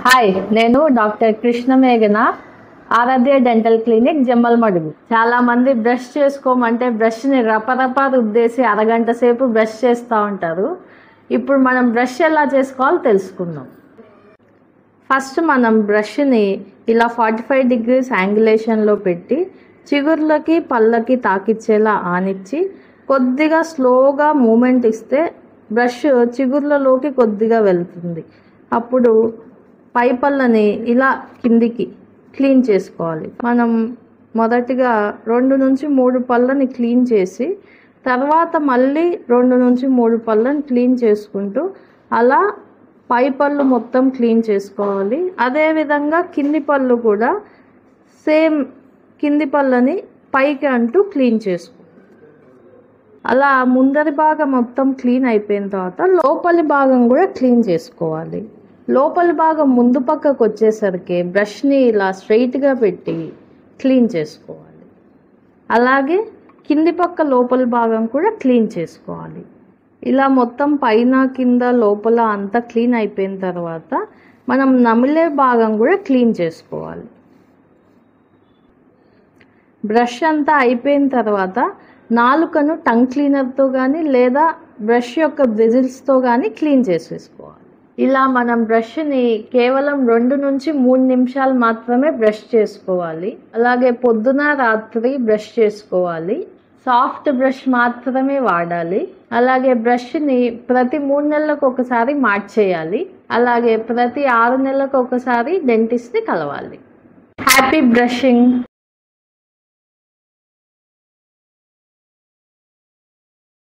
Hi, నేను doctor Krishna మేఘన, ఆరాధ్య dental clinic, Jammalamadugu. చాలామంది బ్రష్ చేసుకోమంటే బ్రష్ని రపరప రుద్దేసి అరగంట సేపు బ్రష్ చేస్తూ ఉంటారు. ఇప్పుడు మనం బ్రష్ ఎలా చేసుకోవాలో తెలుసుకుందాం. ఫస్ట్ మనం బ్రష్ని ఇలా 45 degrees యాంగులేషన్లో పెట్టి చిగుర్లకి పళ్ళకి తాకిచ్చేలా ఆనిచ్చి కొద్దిగా స్లోగా మూమెంట్ ఇస్తే బ్రష్ చిగుర్లలోకి కొద్దిగా వెళ్తుంది. అప్పుడు పై పళ్ళని ఇలా కిందికి క్లీన్ చేసుకోవాలి. మనం మొదటిగా 2 నుంచి 3 పళ్ళని క్లీన్ చేసి తర్వాత మళ్ళీ 2 నుంచి 3 పళ్ళని క్లీన్ చేసుకుంటూ అలా పై పళ్ళు మొత్తం క్లీన్ చేసుకోవాలి. అదేవిధంగా కింది పళ్ళు కూడా సేమ్ కింది పళ్ళని పైకి అంటూ క్లీన్ చేసుకోవాలి. అలా ముందరి భాగం మొత్తం క్లీన్ అయిపోయిన తర్వాత లోపలి భాగం కూడా క్లీన్ చేసుకోవాలి. లోపలి భాగం ముందు పక్కకు వచ్చేసరికి బ్రష్ని ఇలా స్ట్రైట్గా పెట్టి క్లీన్ చేసుకోవాలి. అలాగే కింది పక్క లోపలి భాగం కూడా క్లీన్ చేసుకోవాలి. ఇలా మొత్తం పైన కింద లోపల అంతా క్లీన్ అయిపోయిన తర్వాత మనం నమిలే భాగం కూడా క్లీన్ చేసుకోవాలి. బ్రష్ అంతా అయిపోయిన తర్వాత నాలుకను టంగ్ క్లీనర్తో కానీ లేదా బ్రష్ యొక్క బ్రిజిల్స్తో కానీ క్లీన్ చేసేసుకోవాలి. ఇలా మనం బ్రష్ని కేవలం 2 నుంచి 3 నిమిషాలు మాత్రమే బ్రష్ చేసుకోవాలి. అలాగే పొద్దున రాత్రి బ్రష్ చేసుకోవాలి. సాఫ్ట్ బ్రష్ మాత్రమే వాడాలి. అలాగే బ్రష్ని ప్రతి 3 నెలలకు ఒకసారి మార్చేయాలి. అలాగే ప్రతి 6 నెలలకు ఒకసారి డెంటిస్ట్ని కలవాలి. Happy brushing.